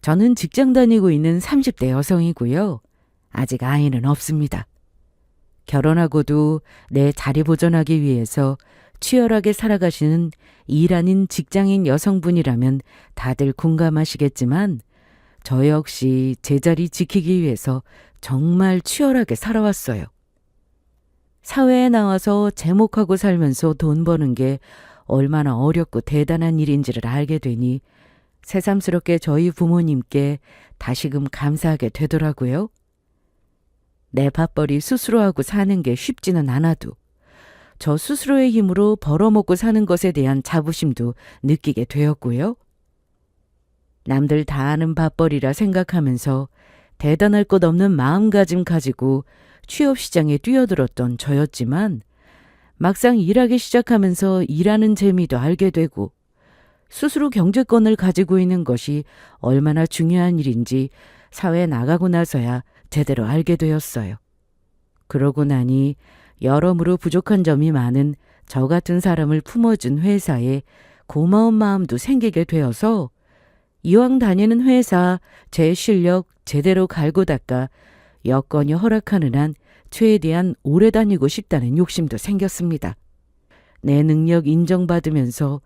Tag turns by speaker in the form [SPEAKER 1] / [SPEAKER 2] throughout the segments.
[SPEAKER 1] 저는 직장 다니고 있는 30대 여성이고요. 아직 아이는 없습니다. 결혼하고도 내 자리 보존하기 위해서 치열하게 살아가시는 일 아닌 직장인 여성분이라면 다들 공감하시겠지만 저 역시 제 자리 지키기 위해서 정말 치열하게 살아왔어요. 사회에 나와서 제목하고 살면서 돈 버는 게 얼마나 어렵고 대단한 일인지를 알게 되니 새삼스럽게 저희 부모님께 다시금 감사하게 되더라고요. 내 밥벌이 스스로 하고 사는 게 쉽지는 않아도 저 스스로의 힘으로 벌어먹고 사는 것에 대한 자부심도 느끼게 되었고요. 남들 다 아는 밥벌이라 생각하면서 대단할 것 없는 마음가짐 가지고 취업시장에 뛰어들었던 저였지만 막상 일하기 시작하면서 일하는 재미도 알게 되고 스스로 경제권을 가지고 있는 것이 얼마나 중요한 일인지 사회에 나가고 나서야 제대로 알게 되었어요. 그러고 나니 여러모로 부족한 점이 많은 저 같은 사람을 품어준 회사에 고마운 마음도 생기게 되어서 이왕 다니는 회사 제 실력 제대로 갈고 닦아 여건이 허락하는 한 최대한 오래 다니고 싶다는 욕심도 생겼습니다. 내 능력 인정받으면서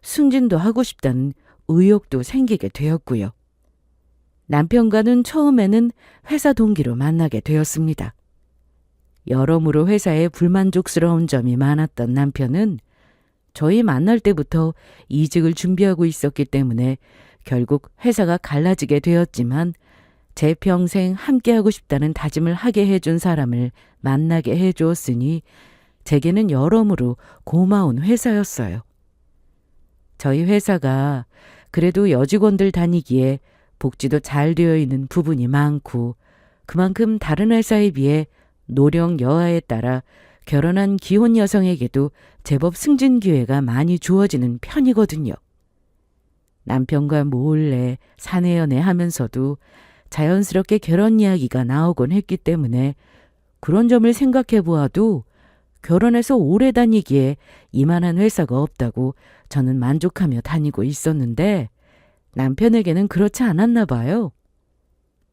[SPEAKER 1] 승진도 하고 싶다는 의욕도 생기게 되었고요. 남편과는 처음에는 회사 동기로 만나게 되었습니다. 여러모로 회사에 불만족스러운 점이 많았던 남편은 저희 만날 때부터 이직을 준비하고 있었기 때문에 결국 회사가 갈라지게 되었지만 제 평생 함께하고 싶다는 다짐을 하게 해준 사람을 만나게 해주었으니 제게는 여러모로 고마운 회사였어요. 저희 회사가 그래도 여직원들 다니기에 복지도 잘 되어 있는 부분이 많고 그만큼 다른 회사에 비해 노령 여하에 따라 결혼한 기혼 여성에게도 제법 승진 기회가 많이 주어지는 편이거든요. 남편과 몰래 사내 연애하면서도 자연스럽게 결혼 이야기가 나오곤 했기 때문에 그런 점을 생각해 보아도 결혼해서 오래 다니기에 이만한 회사가 없다고 저는 만족하며 다니고 있었는데 남편에게는 그렇지 않았나 봐요.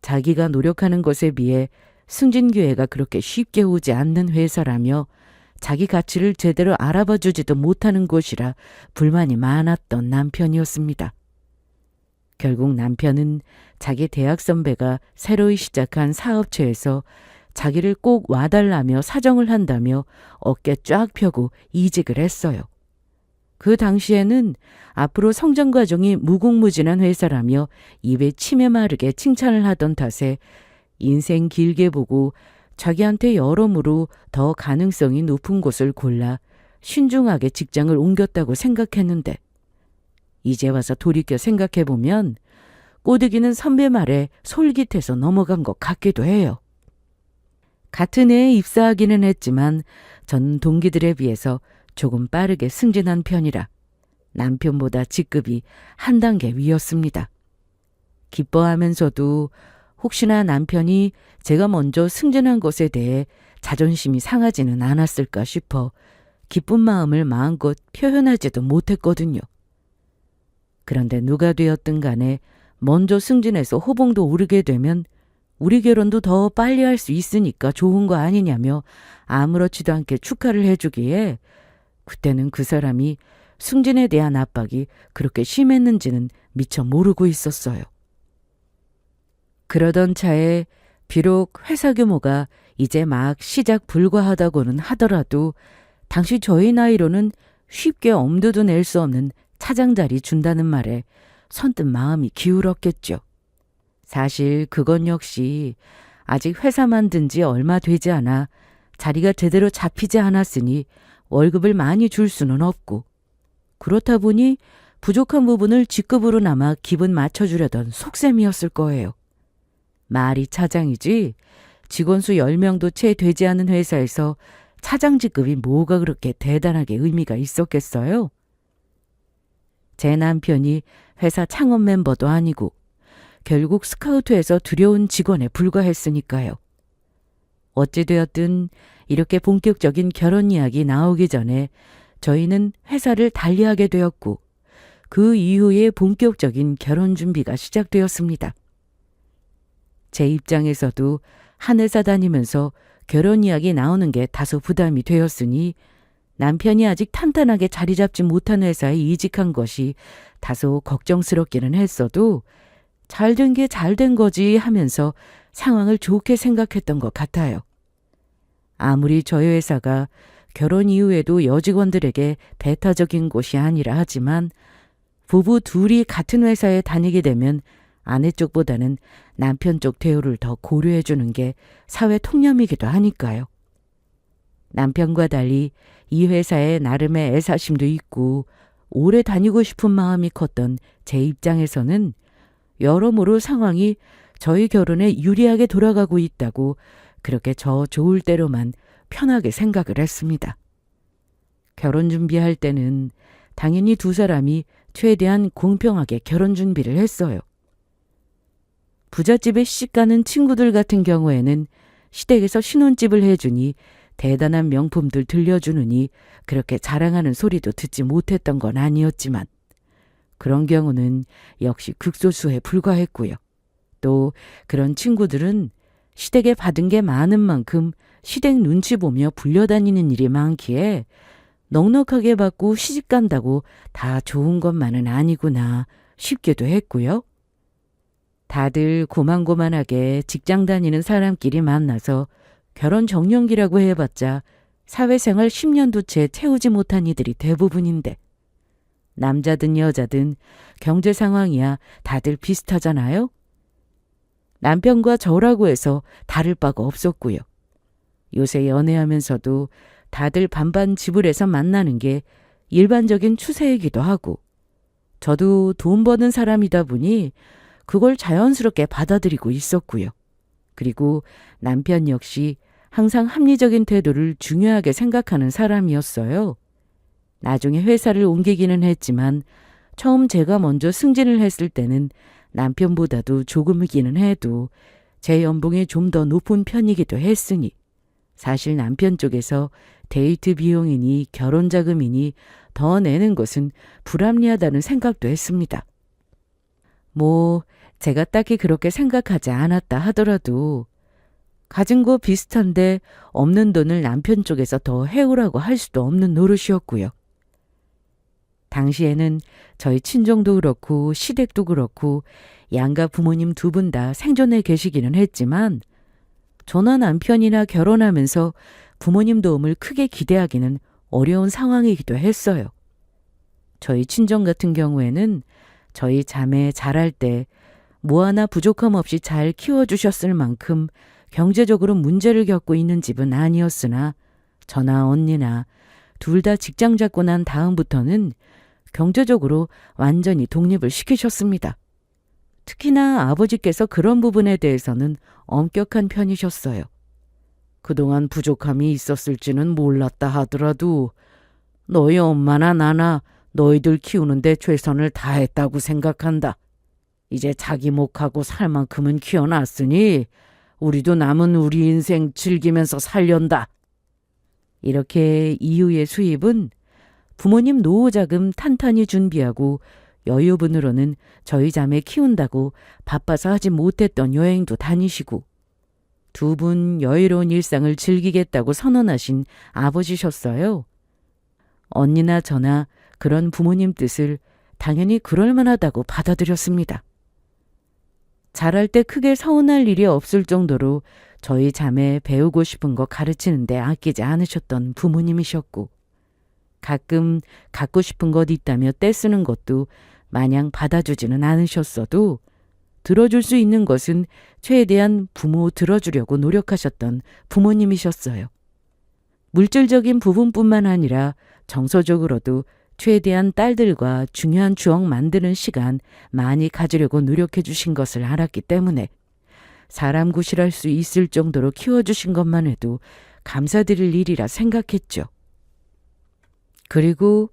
[SPEAKER 1] 자기가 노력하는 것에 비해 승진 기회가 그렇게 쉽게 오지 않는 회사라며 자기 가치를 제대로 알아봐 주지도 못하는 곳이라 불만이 많았던 남편이었습니다. 결국 남편은 자기 대학 선배가 새로이 시작한 사업체에서 자기를 꼭 와달라며 사정을 한다며 어깨 쫙 펴고 이직을 했어요. 그 당시에는 앞으로 성장 과정이 무궁무진한 회사라며 입에 침에 마르게 칭찬을 하던 탓에 인생 길게 보고 자기한테 여러모로 더 가능성이 높은 곳을 골라 신중하게 직장을 옮겼다고 생각했는데 이제 와서 돌이켜 생각해보면 꼬드기는 선배 말에 솔깃해서 넘어간 것 같기도 해요. 같은 해에 입사하기는 했지만 전 동기들에 비해서 조금 빠르게 승진한 편이라 남편보다 직급이 한 단계 위였습니다. 기뻐하면서도 혹시나 남편이 제가 먼저 승진한 것에 대해 자존심이 상하지는 않았을까 싶어 기쁜 마음을 마음껏 표현하지도 못했거든요. 그런데 누가 되었든 간에 먼저 승진해서 호봉도 오르게 되면 우리 결혼도 더 빨리 할 수 있으니까 좋은 거 아니냐며 아무렇지도 않게 축하를 해주기에 그때는 그 사람이 승진에 대한 압박이 그렇게 심했는지는 미처 모르고 있었어요. 그러던 차에 비록 회사 규모가 이제 막 시작 불과하다고는 하더라도 당시 저희 나이로는 쉽게 엄두도 낼 수 없는 차장 자리 준다는 말에 선뜻 마음이 기울었겠죠. 사실 그건 역시 아직 회사 만든 지 얼마 되지 않아 자리가 제대로 잡히지 않았으니 월급을 많이 줄 수는 없고 그렇다 보니 부족한 부분을 직급으로나마 기분 맞춰주려던 속셈이었을 거예요. 말이 차장이지 직원 수 10명도 채 되지 않은 회사에서 차장 직급이 뭐가 그렇게 대단하게 의미가 있었겠어요? 제 남편이 회사 창업 멤버도 아니고 결국 스카우트에서 들여온 직원에 불과했으니까요. 어찌되었든 이렇게 본격적인 결혼 이야기 나오기 전에 저희는 회사를 달리하게 되었고 그 이후에 본격적인 결혼 준비가 시작되었습니다. 제 입장에서도 한 회사 다니면서 결혼 이야기 나오는 게 다소 부담이 되었으니 남편이 아직 탄탄하게 자리 잡지 못한 회사에 이직한 것이 다소 걱정스럽기는 했어도 잘 된 게 잘 된 거지 하면서 상황을 좋게 생각했던 것 같아요. 아무리 저희 회사가 결혼 이후에도 여직원들에게 배타적인 곳이 아니라 하지만 부부 둘이 같은 회사에 다니게 되면 아내 쪽보다는 남편 쪽 대우를 더 고려해 주는 게 사회 통념이기도 하니까요. 남편과 달리 이 회사에 나름의 애사심도 있고 오래 다니고 싶은 마음이 컸던 제 입장에서는 여러모로 상황이 저희 결혼에 유리하게 돌아가고 있다고 그렇게 저 좋을 대로만 편하게 생각을 했습니다. 결혼 준비할 때는 당연히 두 사람이 최대한 공평하게 결혼 준비를 했어요. 부잣집에 시집가는 친구들 같은 경우에는 시댁에서 신혼집을 해주니 대단한 명품들 들려주느니 그렇게 자랑하는 소리도 듣지 못했던 건 아니었지만 그런 경우는 역시 극소수에 불과했고요. 또 그런 친구들은 시댁에 받은 게 많은 만큼 시댁 눈치 보며 불려다니는 일이 많기에 넉넉하게 받고 시집 간다고 다 좋은 것만은 아니구나 싶기도 했고요. 다들 고만고만하게 직장 다니는 사람끼리 만나서 결혼 정년기라고 해봤자 사회생활 10년도 채 채우지 못한 이들이 대부분인데 남자든 여자든 경제 상황이야 다들 비슷하잖아요. 남편과 저라고 해서 다를 바가 없었고요. 요새 연애하면서도 다들 반반 지불해서 만나는 게 일반적인 추세이기도 하고 저도 돈 버는 사람이다 보니 그걸 자연스럽게 받아들이고 있었고요. 그리고 남편 역시 항상 합리적인 태도를 중요하게 생각하는 사람이었어요. 나중에 회사를 옮기기는 했지만 처음 제가 먼저 승진을 했을 때는 남편보다도 조금이기는 해도 제 연봉이 좀 더 높은 편이기도 했으니 사실 남편 쪽에서 데이트 비용이니 결혼 자금이니 더 내는 것은 불합리하다는 생각도 했습니다. 제가 딱히 그렇게 생각하지 않았다 하더라도 가진 거 비슷한데 없는 돈을 남편 쪽에서 더 해오라고 할 수도 없는 노릇이었고요. 당시에는 저희 친정도 그렇고 시댁도 그렇고 양가 부모님 두 분 다 생존해 계시기는 했지만 저나 남편이나 결혼하면서 부모님 도움을 크게 기대하기는 어려운 상황이기도 했어요. 저희 친정 같은 경우에는 저희 자매 자랄 때 뭐 하나 부족함 없이 잘 키워주셨을 만큼 경제적으로 문제를 겪고 있는 집은 아니었으나 저나 언니나 둘 다 직장 잡고 난 다음부터는 경제적으로 완전히 독립을 시키셨습니다. 특히나 아버지께서 그런 부분에 대해서는 엄격한 편이셨어요. 그동안 부족함이 있었을지는 몰랐다 하더라도 너희 엄마나 나나 너희들 키우는데 최선을 다했다고 생각한다. 이제 자기 몫하고 살 만큼은 키워놨으니 우리도 남은 우리 인생 즐기면서 살련다. 이렇게 이후의 수입은 부모님 노후자금 탄탄히 준비하고 여유분으로는 저희 자매 키운다고 바빠서 하지 못했던 여행도 다니시고 두 분 여유로운 일상을 즐기겠다고 선언하신 아버지셨어요. 언니나 저나 그런 부모님 뜻을 당연히 그럴만하다고 받아들였습니다. 자랄 때 크게 서운할 일이 없을 정도로 저희 자매 배우고 싶은 거 가르치는데 아끼지 않으셨던 부모님이셨고 가끔 갖고 싶은 것 있다며 떼쓰는 것도 마냥 받아주지는 않으셨어도 들어줄 수 있는 것은 최대한 부모 들어주려고 노력하셨던 부모님이셨어요. 물질적인 부분뿐만 아니라 정서적으로도 최대한 딸들과 중요한 추억 만드는 시간 많이 가지려고 노력해 주신 것을 알았기 때문에 사람 구실할 수 있을 정도로 키워주신 것만 해도 감사드릴 일이라 생각했죠. 그리고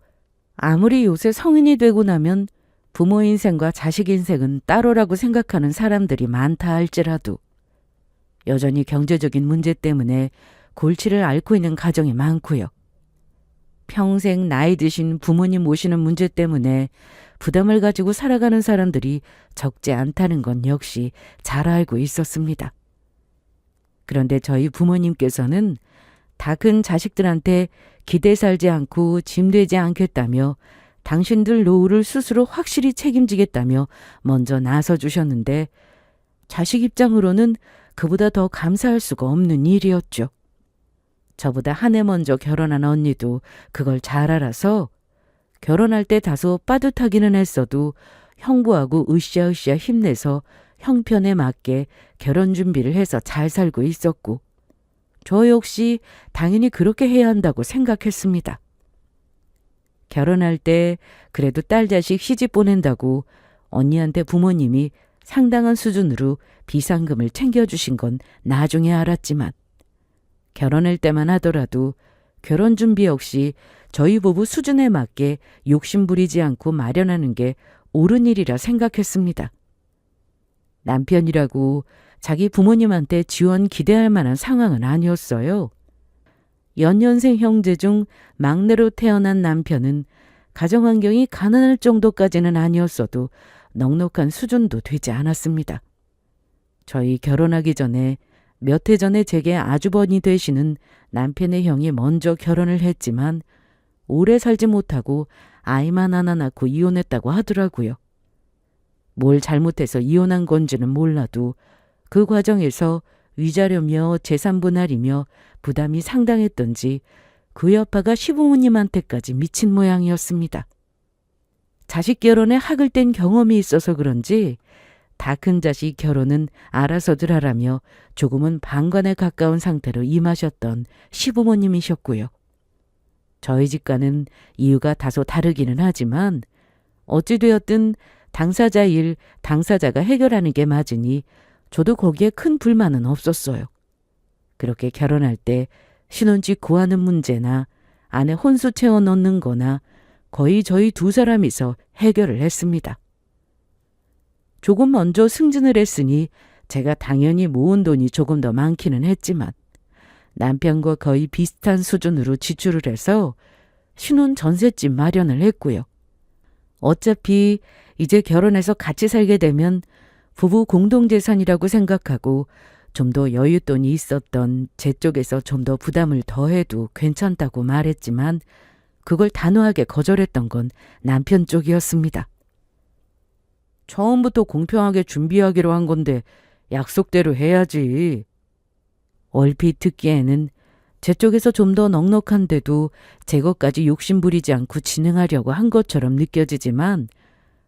[SPEAKER 1] 아무리 요새 성인이 되고 나면 부모 인생과 자식 인생은 따로라고 생각하는 사람들이 많다 할지라도 여전히 경제적인 문제 때문에 골치를 앓고 있는 가정이 많고요. 평생 나이 드신 부모님 모시는 문제 때문에 부담을 가지고 살아가는 사람들이 적지 않다는 건 역시 잘 알고 있었습니다. 그런데 저희 부모님께서는 다 큰 자식들한테 기대 살지 않고 짐되지 않겠다며 당신들 노후를 스스로 확실히 책임지겠다며 먼저 나서 주셨는데 자식 입장으로는 그보다 더 감사할 수가 없는 일이었죠. 저보다 한 해 먼저 결혼한 언니도 그걸 잘 알아서 결혼할 때 다소 빠듯하기는 했어도 형부하고 으쌰으쌰 힘내서 형편에 맞게 결혼 준비를 해서 잘 살고 있었고 저 역시 당연히 그렇게 해야 한다고 생각했습니다. 결혼할 때 그래도 딸 자식 시집 보낸다고 언니한테 부모님이 상당한 수준으로 비상금을 챙겨주신 건 나중에 알았지만 결혼할 때만 하더라도 결혼 준비 역시 저희 부부 수준에 맞게 욕심 부리지 않고 마련하는 게 옳은 일이라 생각했습니다. 남편이라고 자기 부모님한테 지원 기대할 만한 상황은 아니었어요. 연년생 형제 중 막내로 태어난 남편은 가정환경이 가난할 정도까지는 아니었어도 넉넉한 수준도 되지 않았습니다. 저희 결혼하기 전에 몇 해 전에 제게 아주버니 되시는 남편의 형이 먼저 결혼을 했지만 오래 살지 못하고 아이만 하나 낳고 이혼했다고 하더라고요. 뭘 잘못해서 이혼한 건지는 몰라도 그 과정에서 위자료며 재산 분할이며 부담이 상당했던지 그 여파가 시부모님한테까지 미친 모양이었습니다. 자식 결혼에 학을 뗀 경험이 있어서 그런지 다 큰 자식 결혼은 알아서들 하라며 조금은 방관에 가까운 상태로 임하셨던 시부모님이셨고요. 저희 집과는 이유가 다소 다르기는 하지만 어찌되었든 당사자 일, 당사자가 해결하는 게 맞으니 저도 거기에 큰 불만은 없었어요. 그렇게 결혼할 때 신혼집 구하는 문제나 아내 혼수 채워 넣는 거나 거의 저희 두 사람이서 해결을 했습니다. 조금 먼저 승진을 했으니 제가 당연히 모은 돈이 조금 더 많기는 했지만 남편과 거의 비슷한 수준으로 지출을 해서 신혼 전셋집 마련을 했고요. 어차피 이제 결혼해서 같이 살게 되면 부부 공동재산이라고 생각하고 좀 더 여윳돈이 있었던 제 쪽에서 좀 더 부담을 더해도 괜찮다고 말했지만 그걸 단호하게 거절했던 건 남편 쪽이었습니다. 처음부터 공평하게 준비하기로 한 건데 약속대로 해야지. 얼핏 듣기에는 제 쪽에서 좀 더 넉넉한데도 제 것까지 욕심 부리지 않고 진행하려고 한 것처럼 느껴지지만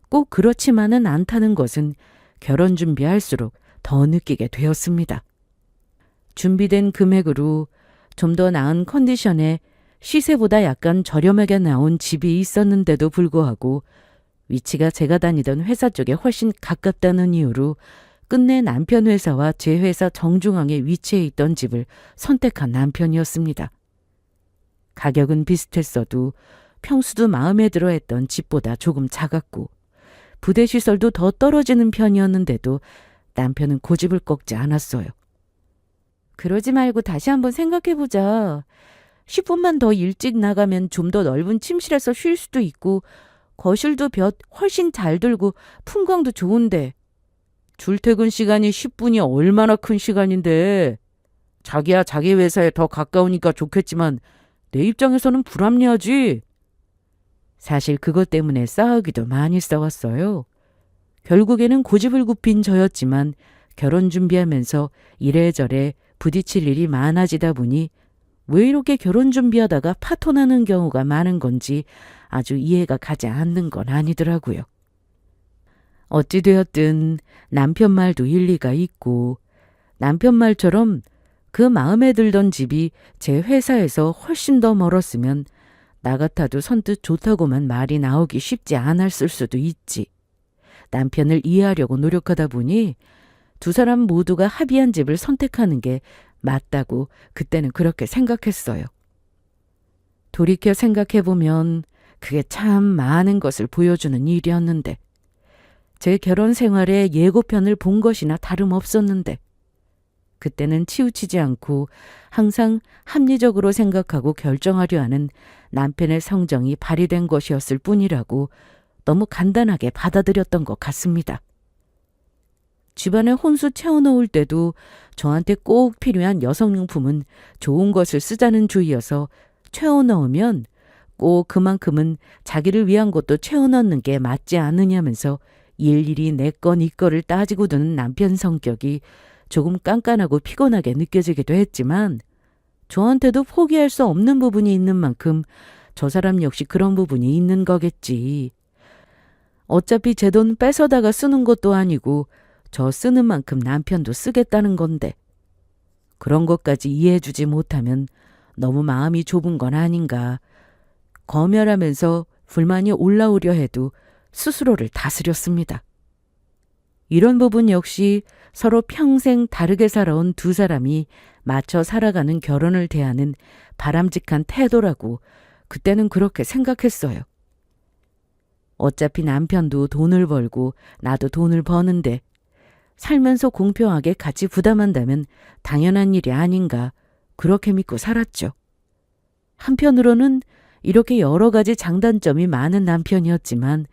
[SPEAKER 1] 꼭 그렇지만은 않다는 것은 결혼 준비할수록 더 느끼게 되었습니다. 준비된 금액으로 좀 더 나은 컨디션에 시세보다 약간 저렴하게 나온 집이 있었는데도 불구하고 위치가 제가 다니던 회사 쪽에 훨씬 가깝다는 이유로 끝내 남편 회사와 제 회사 정중앙에 위치해 있던 집을 선택한 남편이었습니다. 가격은 비슷했어도 평수도 마음에 들어 했던 집보다 조금 작았고 부대시설도 더 떨어지는 편이었는데도 남편은 고집을 꺾지 않았어요. 그러지 말고 다시 한번 생각해보자. 10분만 더 일찍 나가면 좀 더 넓은 침실에서 쉴 수도 있고 거실도 볕 훨씬 잘 들고 풍광도 좋은데 출퇴근 시간이 10분이 얼마나 큰 시간인데 자기야 자기 회사에 더 가까우니까 좋겠지만 내 입장에서는 불합리하지. 사실 그것 때문에 싸우기도 많이 싸웠어요. 결국에는 고집을 굽힌 저였지만 결혼 준비하면서 이래저래 부딪힐 일이 많아지다 보니 왜 이렇게 결혼 준비하다가 파토나는 경우가 많은 건지 아주 이해가 가지 않는 건 아니더라고요. 어찌되었든 남편 말도 일리가 있고 남편 말처럼 그 마음에 들던 집이 제 회사에서 훨씬 더 멀었으면 나 같아도 선뜻 좋다고만 말이 나오기 쉽지 않았을 수도 있지. 남편을 이해하려고 노력하다 보니 두 사람 모두가 합의한 집을 선택하는 게 맞다고 그때는 그렇게 생각했어요. 돌이켜 생각해보면 그게 참 많은 것을 보여주는 일이었는데 제 결혼 생활에 예고편을 본 것이나 다름없었는데 그때는 치우치지 않고 항상 합리적으로 생각하고 결정하려 하는 남편의 성정이 발휘된 것이었을 뿐이라고 너무 간단하게 받아들였던 것 같습니다. 집안에 혼수 채워놓을 때도 저한테 꼭 필요한 여성용품은 좋은 것을 쓰자는 주의여서 채워넣으면 꼭 그만큼은 자기를 위한 것도 채워넣는 게 맞지 않느냐면서 일일이 내 거 네 거를 따지고 드는 남편 성격이 조금 깐깐하고 피곤하게 느껴지기도 했지만 저한테도 포기할 수 없는 부분이 있는 만큼 저 사람 역시 그런 부분이 있는 거겠지. 어차피 제 돈 뺏어다가 쓰는 것도 아니고 저 쓰는 만큼 남편도 쓰겠다는 건데 그런 것까지 이해해주지 못하면 너무 마음이 좁은 건 아닌가. 검열하면서 불만이 올라오려 해도 스스로를 다스렸습니다. 이런 부분 역시 서로 평생 다르게 살아온 두 사람이 맞춰 살아가는 결혼을 대하는 바람직한 태도라고 그때는 그렇게 생각했어요. 어차피 남편도 돈을 벌고 나도 돈을 버는데 살면서 공평하게 같이 부담한다면 당연한 일이 아닌가 그렇게 믿고 살았죠. 한편으로는 이렇게 여러 가지 장단점이 많은 남편이었지만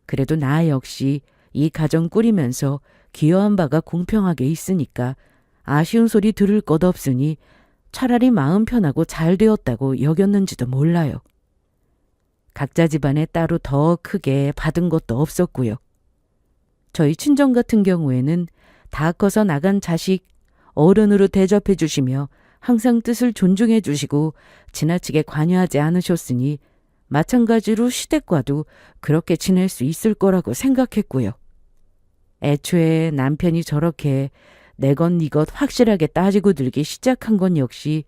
[SPEAKER 1] 그래도 나 역시 이 가정 꾸리면서 기여한 바가 공평하게 있으니까 아쉬운 소리 들을 것 없으니 차라리 마음 편하고 잘 되었다고 여겼는지도 몰라요. 각자 집안에 따로 더 크게 받은 것도 없었고요. 저희 친정 같은 경우에는 다 커서 나간 자식 어른으로 대접해 주시며 항상 뜻을 존중해 주시고 지나치게 관여하지 않으셨으니 마찬가지로 시댁과도 그렇게 지낼 수 있을 거라고 생각했고요. 애초에 남편이 저렇게 내 것 네 것 확실하게 따지고 들기 시작한 건 역시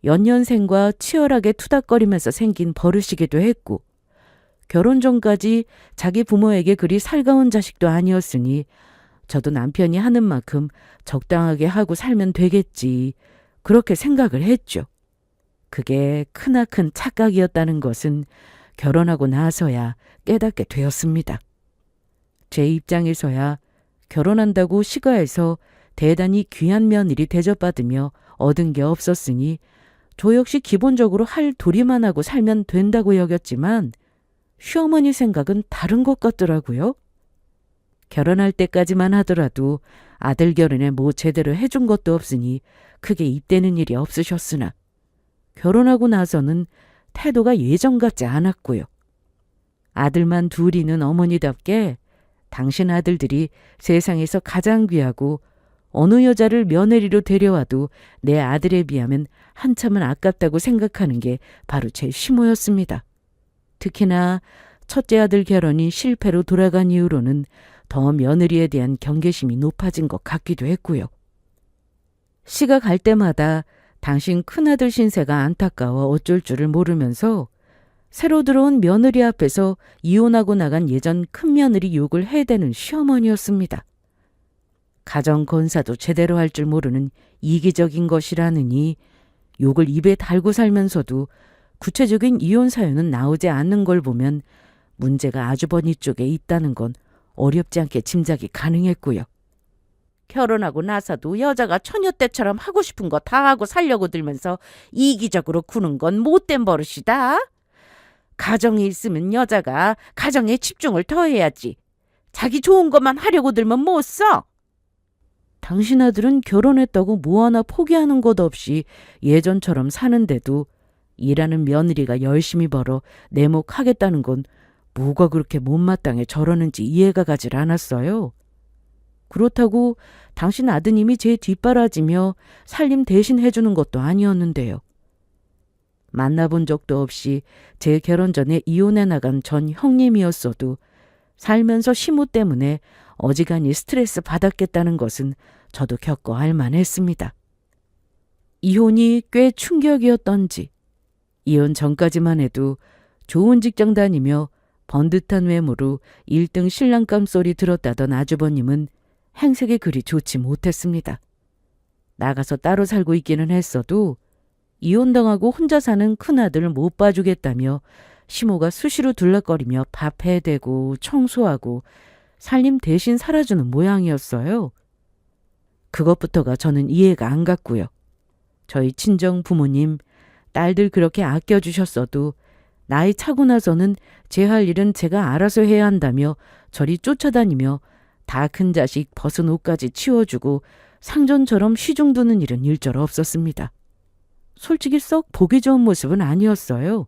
[SPEAKER 1] 연년생과 치열하게 투닥거리면서 생긴 버릇이기도 했고 결혼 전까지 자기 부모에게 그리 살가운 자식도 아니었으니 저도 남편이 하는 만큼 적당하게 하고 살면 되겠지 그렇게 생각을 했죠. 그게 크나큰 착각이었다는 것은 결혼하고 나서야 깨닫게 되었습니다. 제 입장에서야 결혼한다고 시가에서 대단히 귀한 며느리 대접받으며 얻은 게 없었으니 저 역시 기본적으로 할 도리만 하고 살면 된다고 여겼지만 시어머니 생각은 다른 것 같더라고요. 결혼할 때까지만 하더라도 아들 결혼에 뭐 제대로 해준 것도 없으니 크게 입대는 일이 없으셨으나 결혼하고 나서는 태도가 예전 같지 않았고요. 아들만 둘이는 어머니답게 당신 아들들이 세상에서 가장 귀하고 어느 여자를 며느리로 데려와도 내 아들에 비하면 한참은 아깝다고 생각하는 게 바로 제 시모였습니다. 특히나 첫째 아들 결혼이 실패로 돌아간 이후로는 더 며느리에 대한 경계심이 높아진 것 같기도 했고요. 시가 갈 때마다 당신 큰아들 신세가 안타까워 어쩔 줄을 모르면서 새로 들어온 며느리 앞에서 이혼하고 나간 예전 큰며느리 욕을 해대는 시어머니였습니다. 가정 건사도 제대로 할 줄 모르는 이기적인 것이라느니 욕을 입에 달고 살면서도 구체적인 이혼 사유는 나오지 않는 걸 보면 문제가 아주버니 쪽에 있다는 건 어렵지 않게 짐작이 가능했고요. 결혼하고 나서도 여자가 처녀 때처럼 하고 싶은 거 다 하고 살려고 들면서 이기적으로 구는 건 못된 버릇이다. 가정이 있으면 여자가 가정에 집중을 더 해야지. 자기 좋은 것만 하려고 들면 못 써. 당신 아들은 결혼했다고 뭐 하나 포기하는 것 없이 예전처럼 사는데도 일하는 며느리가 열심히 벌어 내목하겠다는 건 뭐가 그렇게 못마땅해 저러는지 이해가 가질 않았어요. 그렇다고 당신 아드님이 제 뒷바라지며 살림 대신 해주는 것도 아니었는데요. 만나본 적도 없이 제 결혼 전에 이혼해 나간 전 형님이었어도 살면서 시모 때문에 어지간히 스트레스 받았겠다는 것은 저도 겪어 알만했습니다. 이혼이 꽤 충격이었던지 이혼 전까지만 해도 좋은 직장 다니며 번듯한 외모로 1등 신랑감 소리 들었다던 아주버님은 행색이 그리 좋지 못했습니다. 나가서 따로 살고 있기는 했어도 이혼당하고 혼자 사는 큰아들을 못 봐주겠다며 시모가 수시로 들락거리며 밥 해대고 청소하고 살림 대신 살아주는 모양이었어요. 그것부터가 저는 이해가 안 갔고요. 저희 친정 부모님, 딸들 그렇게 아껴주셨어도 나이 차고 나서는 제 할 일은 제가 알아서 해야 한다며 저리 쫓아다니며 다 큰 자식 벗은 옷까지 치워주고 상전처럼 시중드는 일은 일절 없었습니다. 솔직히 썩 보기 좋은 모습은 아니었어요.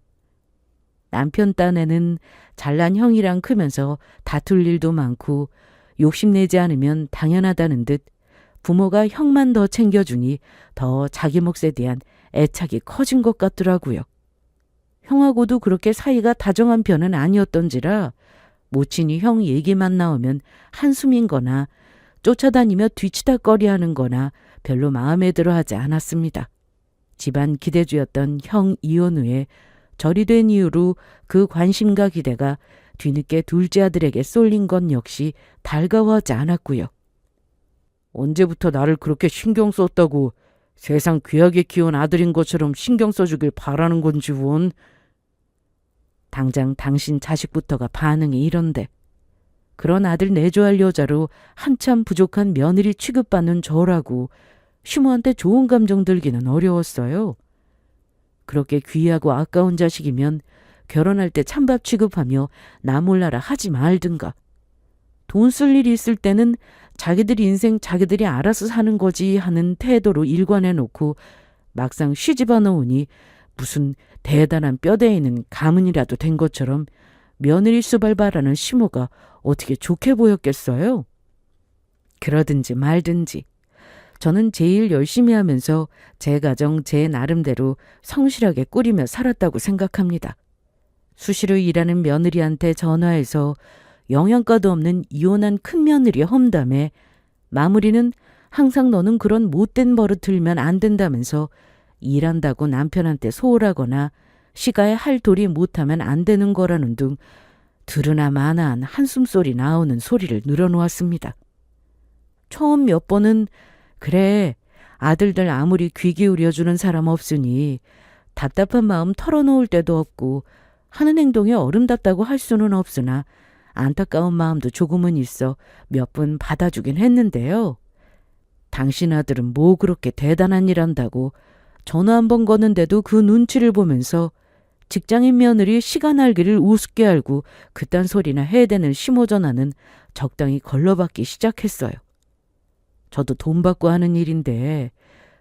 [SPEAKER 1] 남편 딴에는 잘난 형이랑 크면서 다툴 일도 많고 욕심내지 않으면 당연하다는 듯 부모가 형만 더 챙겨주니 더 자기 몫에 대한 애착이 커진 것 같더라고요. 형하고도 그렇게 사이가 다정한 편은 아니었던지라 모친이 형 얘기만 나오면 한숨인 거나 쫓아다니며 뒤치다꺼리하는 거나 별로 마음에 들어하지 않았습니다. 집안 기대주였던 형 이혼 후에 절이 된 이후로 그 관심과 기대가 뒤늦게 둘째 아들에게 쏠린 건 역시 달가워하지 않았고요. 언제부터 나를 그렇게 신경 썼다고 세상 귀하게 키운 아들인 것처럼 신경 써주길 바라는 건지 원. 당장 당신 자식부터가 반응이 이런데 그런 아들 내조할 여자로 한참 부족한 며느리 취급받는 저라고 시모한테 좋은 감정 들기는 어려웠어요. 그렇게 귀하고 아까운 자식이면 결혼할 때 찬밥 취급하며 나 몰라라 하지 말든가. 돈 쓸 일이 있을 때는 자기들 인생 자기들이 알아서 사는 거지 하는 태도로 일관해놓고 막상 시집와 놓으니 무슨 대단한 뼈대에 있는 가문이라도 된 것처럼 며느리 수발바라는 시모가 어떻게 좋게 보였겠어요? 그러든지 말든지 저는 제 일 열심히 하면서 제 가정 제 나름대로 성실하게 꾸리며 살았다고 생각합니다. 수시로 일하는 며느리한테 전화해서 영양가도 없는 이혼한 큰며느리 험담에 마무리는 항상 너는 그런 못된 버릇 들면 안 된다면서 일한다고 남편한테 소홀하거나 시가에 할 도리 못하면 안 되는 거라는 등 들으나 마나한 한숨소리 나오는 소리를 늘어놓았습니다. 처음 몇 번은 그래 아들들 아무리 귀 기울여주는 사람 없으니 답답한 마음 털어놓을 데도 없고 하는 행동이 어른답다고 할 수는 없으나 안타까운 마음도 조금은 있어 몇 분 받아주긴 했는데요. 당신 아들은 뭐 그렇게 대단한 일 한다고 전화 한 번 거는데도 그 눈치를 보면서 직장인 며느리 시간 알기를 우습게 알고 그딴 소리나 해대는 시모 전화는 적당히 걸러받기 시작했어요. 저도 돈 받고 하는 일인데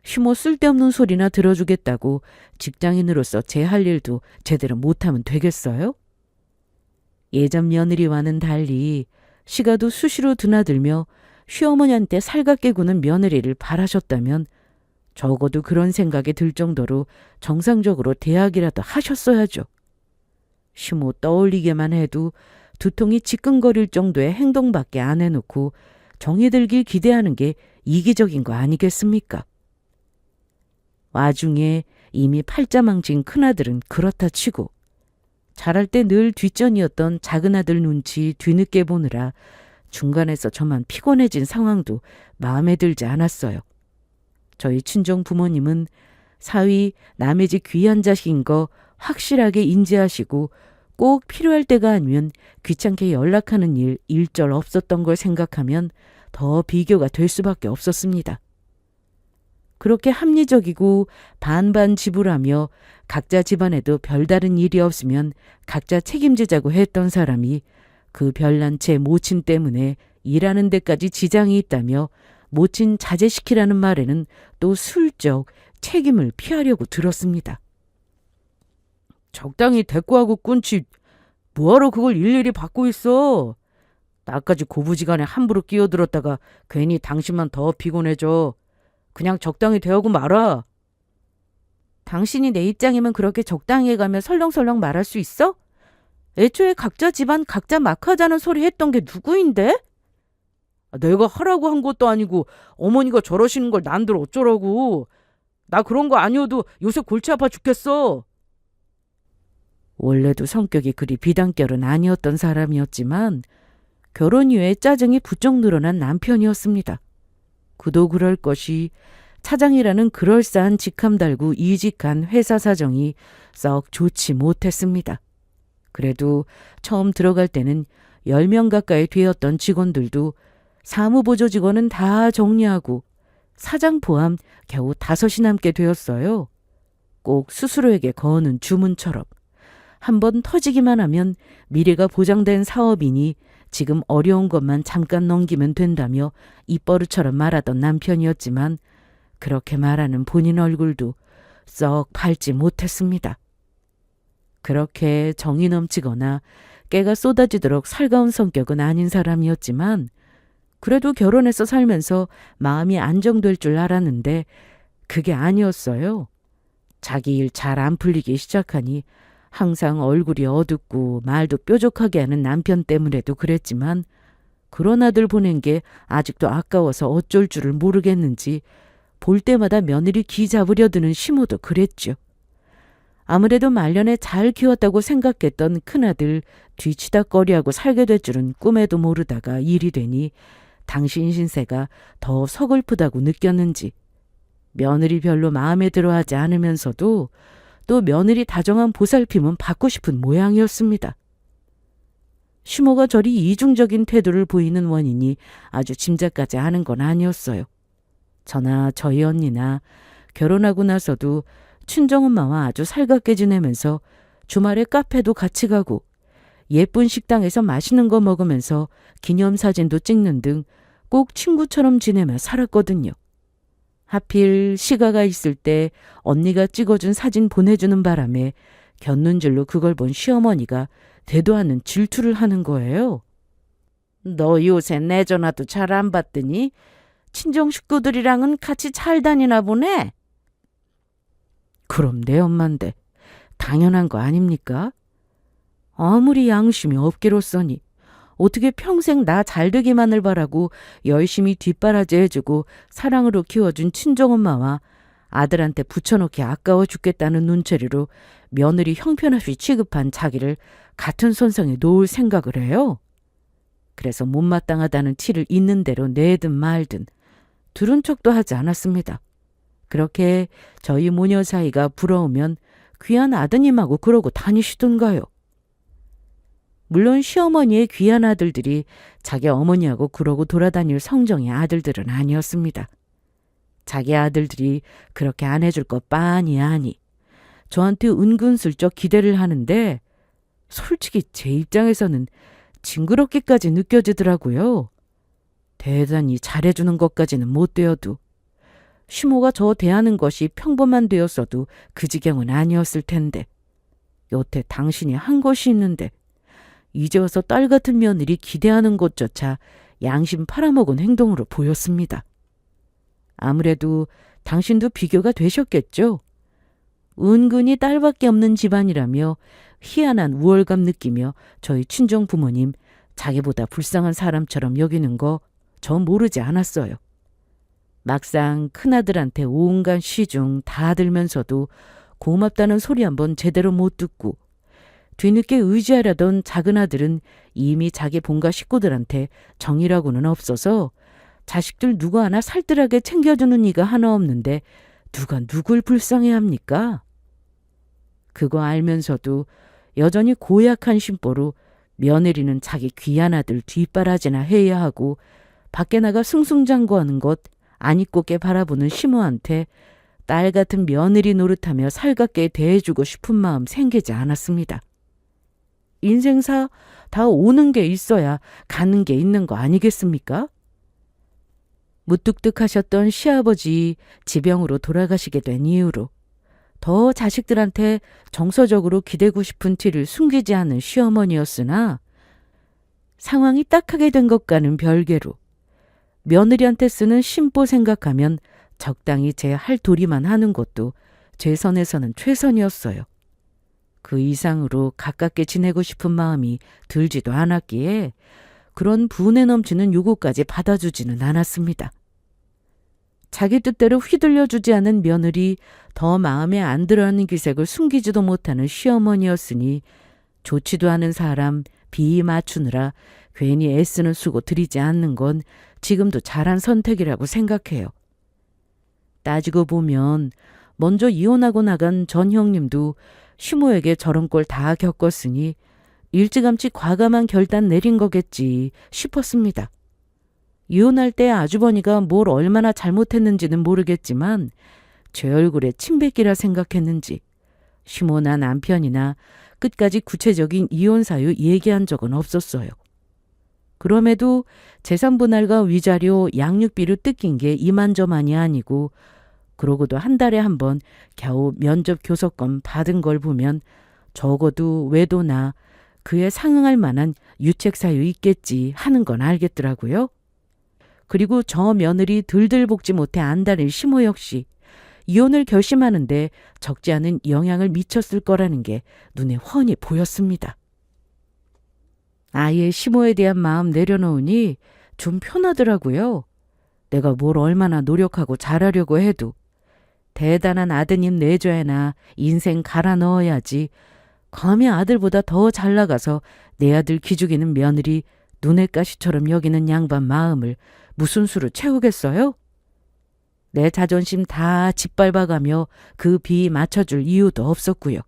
[SPEAKER 1] 시모 쓸데없는 소리나 들어주겠다고 직장인으로서 제 할 일도 제대로 못하면 되겠어요? 예전 며느리와는 달리 시가도 수시로 드나들며 시어머니한테 살갑게 구는 며느리를 바라셨다면 적어도 그런 생각이 들 정도로 정상적으로 대학이라도 하셨어야죠. 시모 떠올리게만 해도 두통이 지끈거릴 정도의 행동밖에 안 해놓고 정이 들길 기대하는 게 이기적인 거 아니겠습니까? 와중에 이미 팔자망친 큰아들은 그렇다 치고 자랄 때 늘 뒷전이었던 작은아들 눈치 뒤늦게 보느라 중간에서 저만 피곤해진 상황도 마음에 들지 않았어요. 저희 친정 부모님은 사위 남의 집 귀한 자식인 거 확실하게 인지하시고 꼭 필요할 때가 아니면 귀찮게 연락하는 일 일절 없었던 걸 생각하면 더 비교가 될 수밖에 없었습니다. 그렇게 합리적이고 반반 지불하며 각자 집안에도 별다른 일이 없으면 각자 책임지자고 했던 사람이 그 별난 제 모친 때문에 일하는 데까지 지장이 있다며 모친 자제시키라는 말에는 또 슬쩍 책임을 피하려고 들었습니다. 적당히 대꾸하고 꾼치 뭐하러 그걸 일일이 받고 있어? 나까지 고부지간에 함부로 끼어들었다가 괜히 당신만 더 피곤해져. 그냥 적당히 대하고 말아. 당신이 내 입장이면 그렇게 적당히 해가며 설렁설렁 말할 수 있어? 애초에 각자 집안 각자 막 하자는 소리 했던 게 누구인데? 내가 하라고 한 것도 아니고 어머니가 저러시는 걸 난들 어쩌라고. 나 그런 거 아니어도 요새 골치 아파 죽겠어. 원래도 성격이 그리 비단결은 아니었던 사람이었지만 결혼 이후에 짜증이 부쩍 늘어난 남편이었습니다. 그도 그럴 것이 차장이라는 그럴싸한 직함 달고 이직한 회사 사정이 썩 좋지 못했습니다. 그래도 처음 들어갈 때는 10명 가까이 되었던 직원들도 사무보조 직원은 다 정리하고 사장 포함 겨우 5이 남게 되었어요. 꼭 스스로에게 거는 주문처럼. 한번 터지기만 하면 미래가 보장된 사업이니 지금 어려운 것만 잠깐 넘기면 된다며 입버릇처럼 말하던 남편이었지만 그렇게 말하는 본인 얼굴도 썩 밝지 못했습니다. 그렇게 정이 넘치거나 깨가 쏟아지도록 살가운 성격은 아닌 사람이었지만 그래도 결혼해서 살면서 마음이 안정될 줄 알았는데 그게 아니었어요. 자기 일 잘 안 풀리기 시작하니 항상 얼굴이 어둡고 말도 뾰족하게 하는 남편 때문에도 그랬지만 그런 아들 보낸 게 아직도 아까워서 어쩔 줄을 모르겠는지 볼 때마다 며느리 기 잡으려 드는 시모도 그랬죠. 아무래도 말년에 잘 키웠다고 생각했던 큰아들 뒤치다꺼리하고 살게 될 줄은 꿈에도 모르다가 일이 되니 당신 신세가 더 서글프다고 느꼈는지 며느리 별로 마음에 들어하지 않으면서도 또 며느리 다정한 보살핌은 받고 싶은 모양이었습니다. 시모가 저리 이중적인 태도를 보이는 원인이 아주 짐작까지 하는 건 아니었어요. 저나 저희 언니나 결혼하고 나서도 친정엄마와 아주 살갑게 지내면서 주말에 카페도 같이 가고 예쁜 식당에서 맛있는 거 먹으면서 기념사진도 찍는 등 꼭 친구처럼 지내며 살았거든요. 하필 시가가 있을 때 언니가 찍어준 사진 보내주는 바람에 곁눈질로 그걸 본 시어머니가 되도 않는 질투를 하는 거예요. 너 요새 내 전화도 잘 안 받더니 친정 식구들이랑은 같이 잘 다니나 보네? 그럼 내 엄마인데 당연한 거 아닙니까? 아무리 양심이 없기로써니 어떻게 평생 나 잘되기만을 바라고 열심히 뒷바라지 해주고 사랑으로 키워준 친정엄마와 아들한테 붙여놓기 아까워 죽겠다는 눈초리로 며느리 형편없이 취급한 자기를 같은 선상에 놓을 생각을 해요. 그래서 못마땅하다는 티를 있는 대로 내든 말든 들은 척도 하지 않았습니다. 그렇게 저희 모녀 사이가 부러우면 귀한 아드님하고 그러고 다니시던가요. 물론 시어머니의 귀한 아들들이 자기 어머니하고 그러고 돌아다닐 성정의 아들들은 아니었습니다. 자기 아들들이 그렇게 안 해줄 것 빤히 아니 저한테 은근슬쩍 기대를 하는데 솔직히 제 입장에서는 징그럽게까지 느껴지더라고요. 대단히 잘해주는 것까지는 못 되어도 시모가 저 대하는 것이 평범한 되었어도 그 지경은 아니었을 텐데 여태 당신이 한 것이 있는데 이제 와서 딸 같은 며느리 기대하는 것조차 양심 팔아먹은 행동으로 보였습니다. 아무래도 당신도 비교가 되셨겠죠? 은근히 딸밖에 없는 집안이라며 희한한 우월감 느끼며 저희 친정 부모님 자기보다 불쌍한 사람처럼 여기는 거 전 모르지 않았어요. 막상 큰아들한테 온갖 시중 다 들면서도 고맙다는 소리 한번 제대로 못 듣고 뒤늦게 의지하려던 작은아들은 이미 자기 본가 식구들한테 정이라고는 없어서 자식들 누구 하나 살뜰하게 챙겨주는 이가 하나 없는데 누가 누굴 불쌍해합니까? 그거 알면서도 여전히 고약한 심보로 며느리는 자기 귀한 아들 뒷바라지나 해야 하고 밖에 나가 승승장구하는 것 안 잊고게 바라보는 시모한테 딸 같은 며느리 노릇하며 살갑게 대해주고 싶은 마음 생기지 않았습니다. 인생사 다 오는 게 있어야 가는 게 있는 거 아니겠습니까? 무뚝뚝하셨던 시아버지 지병으로 돌아가시게 된 이후로 더 자식들한테 정서적으로 기대고 싶은 티를 숨기지 않은 시어머니였으나 상황이 딱하게 된 것과는 별개로 며느리한테 쓰는 심보 생각하면 적당히 제 할 도리만 하는 것도 제 선에서는 최선이었어요. 그 이상으로 가깝게 지내고 싶은 마음이 들지도 않았기에 그런 분에 넘치는 요구까지 받아주지는 않았습니다. 자기 뜻대로 휘둘려주지 않은 며느리, 더 마음에 안 들어하는 기색을 숨기지도 못하는 시어머니였으니 좋지도 않은 사람 비 맞추느라 괜히 애쓰는 수고 들이지 않는 건 지금도 잘한 선택이라고 생각해요. 따지고 보면 먼저 이혼하고 나간 전 형님도 시모에게 저런 꼴 다 겪었으니 일찌감치 과감한 결단 내린 거겠지 싶었습니다. 이혼할 때 아주버니가 뭘 얼마나 잘못했는지는 모르겠지만 제 얼굴에 침 뱉기라 생각했는지 시모나 남편이나 끝까지 구체적인 이혼 사유 얘기한 적은 없었어요. 그럼에도 재산 분할과 위자료, 양육비로 뜯긴 게 이만저만이 아니고 그러고도 한 달에 한 번 겨우 면접 교섭권 받은 걸 보면 적어도 외도나 그에 상응할 만한 유책 사유 있겠지 하는 건 알겠더라고요. 그리고 저 며느리 들들 볶지 못해 안달인 시모 역시 이혼을 결심하는데 적지 않은 영향을 미쳤을 거라는 게 눈에 훤히 보였습니다. 아예 시모에 대한 마음 내려놓으니 좀 편하더라고요. 내가 뭘 얼마나 노력하고 잘하려고 해도 대단한 아드님 내줘야나 인생 갈아 넣어야지 감히 아들보다 더 잘 나가서 내 아들 기죽이는 며느리 눈의 가시처럼 여기는 양반 마음을 무슨 수로 채우겠어요? 내 자존심 다 짓밟아가며 그 비 맞춰줄 이유도 없었고요.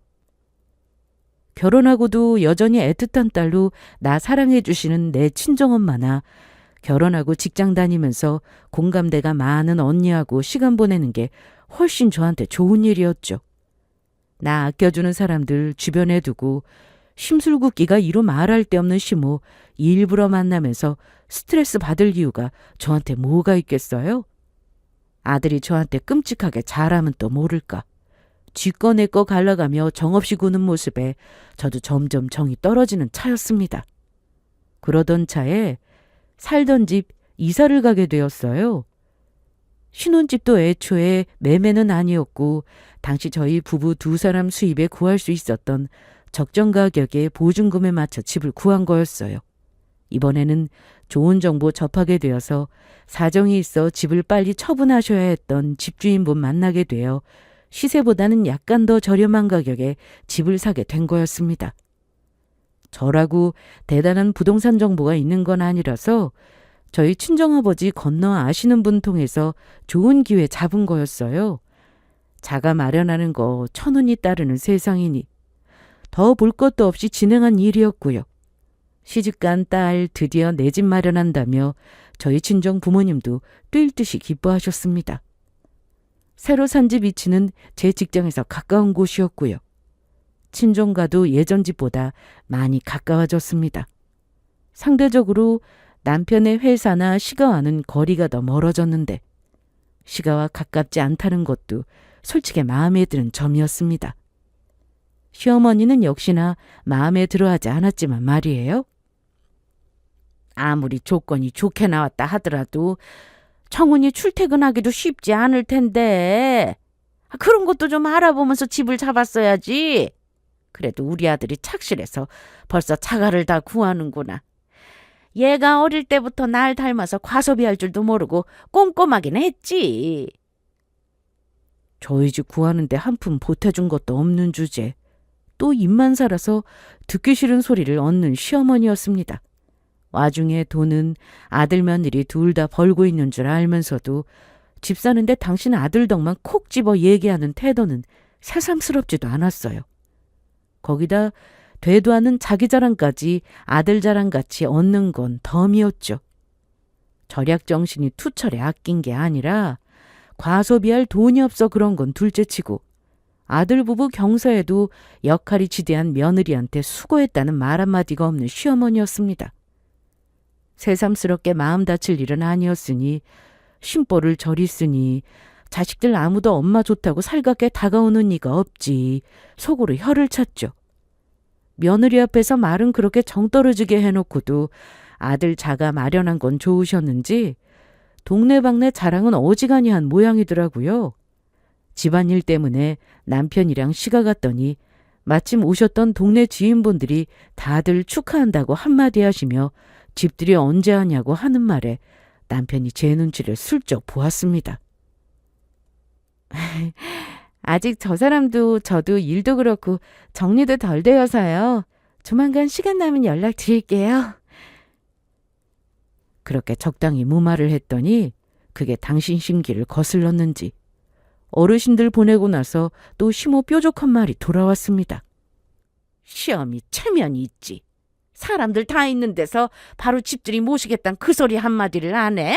[SPEAKER 1] 결혼하고도 여전히 애틋한 딸로 나 사랑해 주시는 내 친정엄마나 결혼하고 직장 다니면서 공감대가 많은 언니하고 시간 보내는 게 훨씬 저한테 좋은 일이었죠. 나 아껴주는 사람들 주변에 두고 심술궂기가 이루 말할 데 없는 시모 일부러 만나면서 스트레스 받을 이유가 저한테 뭐가 있겠어요? 아들이 저한테 끔찍하게 잘하면 또 모를까. 쥐꺼 내꺼 갈라가며 정없이 구는 모습에 저도 점점 정이 떨어지는 차였습니다. 그러던 차에 살던 집 이사를 가게 되었어요. 신혼집도 애초에 매매는 아니었고 당시 저희 부부 두 사람 수입에 구할 수 있었던 적정 가격의 보증금에 맞춰 집을 구한 거였어요. 이번에는 좋은 정보 접하게 되어서 사정이 있어 집을 빨리 처분하셔야 했던 집주인분 만나게 되어 시세보다는 약간 더 저렴한 가격에 집을 사게 된 거였습니다. 저라고 대단한 부동산 정보가 있는 건 아니라서 저희 친정아버지 건너 아시는 분 통해서 좋은 기회 잡은 거였어요. 자가 마련하는 거 천운이 따르는 세상이니 더 볼 것도 없이 진행한 일이었고요. 시집간 딸 드디어 내 집 마련한다며 저희 친정 부모님도 뛸 듯이 기뻐하셨습니다. 새로 산 집 위치는 제 직장에서 가까운 곳이었고요. 친정과도 예전 집보다 많이 가까워졌습니다. 상대적으로 남편의 회사나 시가와는 거리가 더 멀어졌는데 시가와 가깝지 않다는 것도 솔직히 마음에 드는 점이었습니다. 시어머니는 역시나 마음에 들어하지 않았지만 말이에요. 아무리 조건이 좋게 나왔다 하더라도 청운이 출퇴근하기도 쉽지 않을 텐데 그런 것도 좀 알아보면서 집을 잡았어야지. 그래도 우리 아들이 착실해서 벌써 자가를 다 구하는구나. 얘가 어릴 때부터 날 닮아서 과소비할 줄도 모르고 꼼꼼하긴 했지. 저희 집 구하는데 한 푼 보태준 것도 없는 주제. 또 입만 살아서 듣기 싫은 소리를 얻는 시어머니였습니다. 와중에 돈은 아들 며느리 둘 다 벌고 있는 줄 알면서도 집 사는데 당신 아들 덕만 콕 집어 얘기하는 태도는 새삼스럽지도 않았어요. 거기다 되도 않은 자기 자랑까지 아들 자랑같이 얻는 건 덤이었죠. 절약 정신이 투철에 아낀 게 아니라 과소비할 돈이 없어 그런 건 둘째치고 아들 부부 경사에도 역할이 지대한 며느리한테 수고했다는 말 한마디가 없는 시어머니였습니다. 새삼스럽게 마음 다칠 일은 아니었으니 심보를 저리 쓰니 자식들 아무도 엄마 좋다고 살갑게 다가오는 이가 없지 속으로 혀를 찼죠. 며느리 앞에서 말은 그렇게 정 떨어지게 해놓고도 아들 자가 마련한 건 좋으셨는지 동네방네 자랑은 어지간히 한 모양이더라고요. 집안일 때문에 남편이랑 시가 갔더니 마침 오셨던 동네 지인분들이 다들 축하한다고 한마디 하시며 집들이 언제 하냐고 하는 말에 남편이 제 눈치를 슬쩍 보았습니다. 아직 저 사람도 저도 일도 그렇고 정리도 덜 되어서요. 조만간 시간 나면 연락드릴게요. 그렇게 적당히 무말을 했더니 그게 당신 심기를 거슬렀는지 어르신들 보내고 나서 또 시모 뾰족한 말이 돌아왔습니다. 시험이 체면이 있지. 사람들 다 있는 데서 바로 집들이 모시겠다는 그 소리 한마디를 안 해?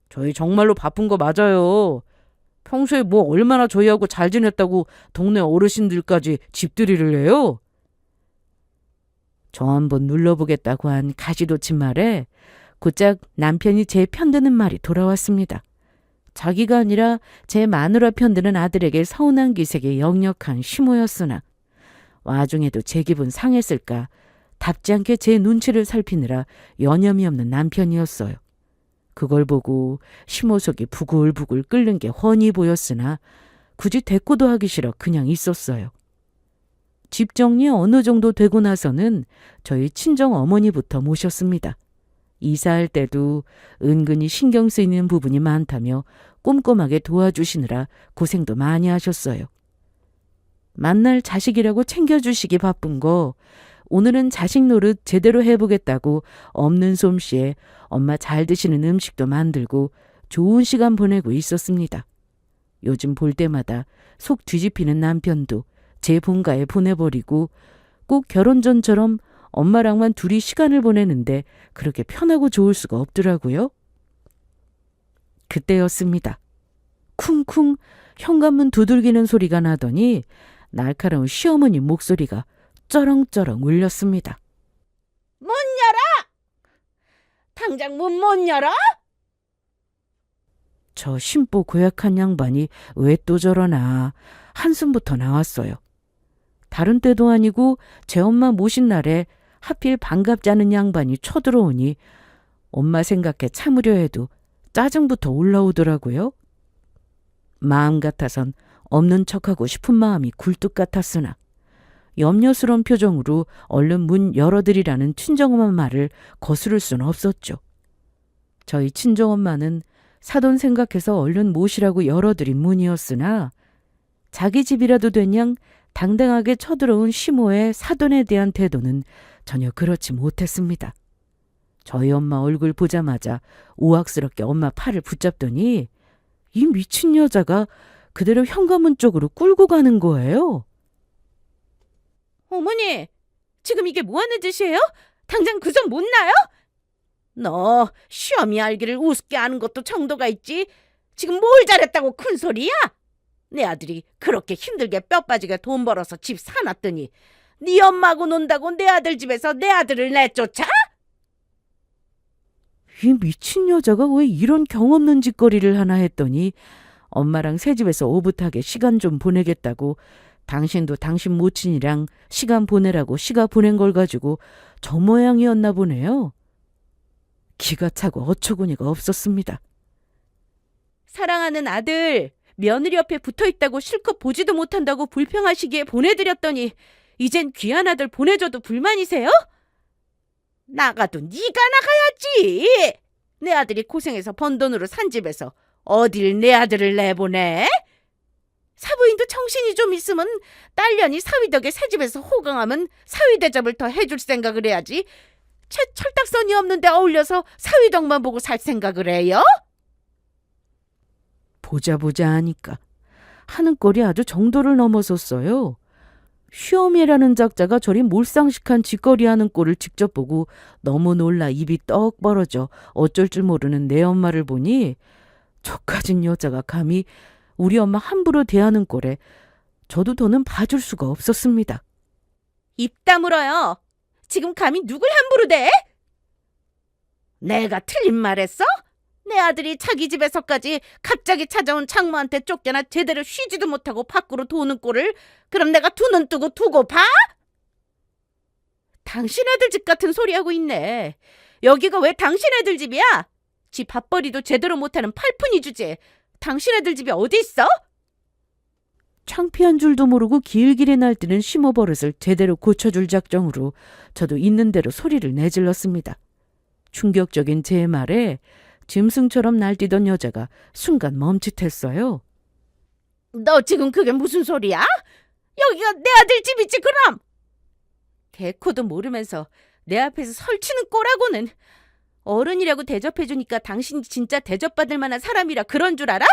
[SPEAKER 1] 저희 정말로 바쁜 거 맞아요. 평소에 뭐 얼마나 저희하고 잘 지냈다고 동네 어르신들까지 집들이를 해요? 저 한번 눌러보겠다고 한 가지도친 말에 곧장 남편이 제 편드는 말이 돌아왔습니다. 자기가 아니라 제 마누라 편드는 아들에게 서운한 기색의 역력한 시모였으나 와중에도 제 기분 상했을까 답지 않게 제 눈치를 살피느라 여념이 없는 남편이었어요. 그걸 보고 시모 속이 부글부글 끓는 게 훤히 보였으나 굳이 대꾸도 하기 싫어 그냥 있었어요. 집 정리 어느 정도 되고 나서는 저희 친정 어머니부터 모셨습니다. 이사할 때도 은근히 신경 쓰이는 부분이 많다며 꼼꼼하게 도와주시느라 고생도 많이 하셨어요. 만날 자식이라고 챙겨주시기 바쁜 거 오늘은 자식 노릇 제대로 해보겠다고 없는 솜씨에 엄마 잘 드시는 음식도 만들고 좋은 시간 보내고 있었습니다. 요즘 볼 때마다 속 뒤집히는 남편도 제 본가에 보내버리고 꼭 결혼 전처럼 엄마랑만 둘이 시간을 보내는데 그렇게 편하고 좋을 수가 없더라고요. 그때였습니다. 쿵쿵 현관문 두들기는 소리가 나더니 날카로운 시어머니 목소리가 쩌렁쩌렁 울렸습니다.
[SPEAKER 2] 문 열어! 당장 문 못 열어?
[SPEAKER 1] 저 심보 고약한 양반이 왜 또 저러나 한숨부터 나왔어요. 다른 때도 아니고 제 엄마 모신 날에 하필 반갑지 않은 양반이 쳐들어오니 엄마 생각해 참으려 해도 짜증부터 올라오더라고요. 마음 같아선 없는 척하고 싶은 마음이 굴뚝 같았으나 염려스러운 표정으로 얼른 문 열어드리라는 친정엄마 말을 거스를 수는 없었죠. 저희 친정엄마는 사돈 생각해서 얼른 모시라고 열어드린 문이었으나 자기 집이라도 된 양 당당하게 쳐들어온 시모의 사돈에 대한 태도는 전혀 그렇지 못했습니다. 저희 엄마 얼굴 보자마자 우악스럽게 엄마 팔을 붙잡더니 이 미친 여자가 그대로 현관문 쪽으로 끌고 가는 거예요.
[SPEAKER 2] 어머니, 지금 이게 뭐 하는 짓이에요? 당장 그 손 못 놔요? 너 시험이 알기를 우습게 아는 것도 정도가 있지. 지금 뭘 잘했다고 큰 소리야? 내 아들이 그렇게 힘들게 뼈 빠지게 돈 벌어서 집 사놨더니 네 엄마하고 논다고 내 아들 집에서 내 아들을 내쫓아?
[SPEAKER 1] 이 미친 여자가 왜 이런 경없는 짓거리를 하나 했더니 엄마랑 새 집에서 오붓하게 시간 좀 보내겠다고 당신도 당신 모친이랑 시간 보내라고 시가 보낸 걸 가지고 저 모양이었나 보네요. 기가 차고 어처구니가 없었습니다.
[SPEAKER 2] 사랑하는 아들, 며느리 옆에 붙어있다고 실컷 보지도 못한다고 불평하시기에 보내드렸더니 이젠 귀한 아들 보내줘도 불만이세요? 나가도 네가 나가야지. 내 아들이 고생해서 번 돈으로 산 집에서 어딜 내 아들을 내보내? 사부인도 정신이 좀 있으면 딸년이 사위 덕에 새 집에서 호강하면 사위 대접을 더 해줄 생각을 해야지. 철딱선이 없는데 어울려서 사위 덕만 보고 살 생각을 해요?
[SPEAKER 1] 보자 하니까 하는 꼴이 아주 정도를 넘어섰어요. 시어미라는 작자가 저리 몰상식한 짓거리 하는 꼴을 직접 보고 너무 놀라 입이 떡 벌어져 어쩔 줄 모르는 내 엄마를 보니 저까진 여자가 감히 우리 엄마 함부로 대하는 꼴에 저도 더는 봐줄 수가 없었습니다.
[SPEAKER 2] 입 다물어요. 지금 감히 누굴 함부로 대? 내가 틀린 말 했어? 내 아들이 자기 집에서까지 갑자기 찾아온 장모한테 쫓겨나 제대로 쉬지도 못하고 밖으로 도는 꼴을 그럼 내가 두 눈 뜨고 두고 봐? 당신 애들 집 같은 소리 하고 있네. 여기가 왜 당신 애들 집이야? 지 밥벌이도 제대로 못하는 팔푼이 주제. 당신 애들 집이 어디 있어?
[SPEAKER 1] 창피한 줄도 모르고 길길이 날뛰는 심어 버릇을 제대로 고쳐줄 작정으로 저도 있는 대로 소리를 내질렀습니다. 충격적인 제 말에 짐승처럼 날뛰던 여자가 순간 멈칫했어요.
[SPEAKER 2] 너 지금 그게 무슨 소리야? 여기가 내 아들 집이지 그럼? 대코도 모르면서 내 앞에서 설치는 꼴하고는. 어른이라고 대접해주니까 당신이 진짜 대접받을 만한 사람이라 그런 줄 알아?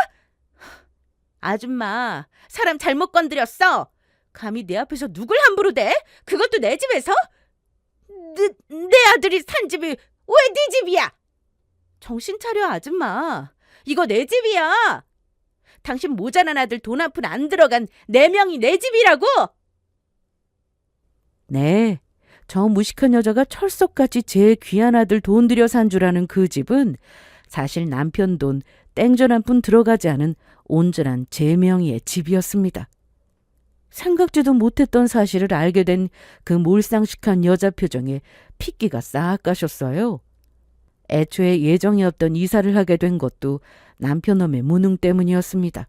[SPEAKER 2] 아줌마, 사람 잘못 건드렸어. 감히 내 앞에서 누굴 함부로 대? 그것도 내 집에서? 내 아들이 산 집이 왜 네 집이야? 정신 차려 아줌마. 이거 내 집이야. 당신 모자란 아들 돈 한 푼 안 들어간 내 명이 내 집이라고.
[SPEAKER 1] 네, 저 무식한 여자가 철석같이 제 귀한 아들 돈 들여 산 줄 아는 그 집은 사실 남편 돈 땡전 한 푼 들어가지 않은 온전한 제 명의의 집이었습니다. 생각지도 못했던 사실을 알게 된 그 몰상식한 여자 표정에 핏기가 싹 가셨어요. 애초에 예정이 없던 이사를 하게 된 것도 남편놈의 무능 때문이었습니다.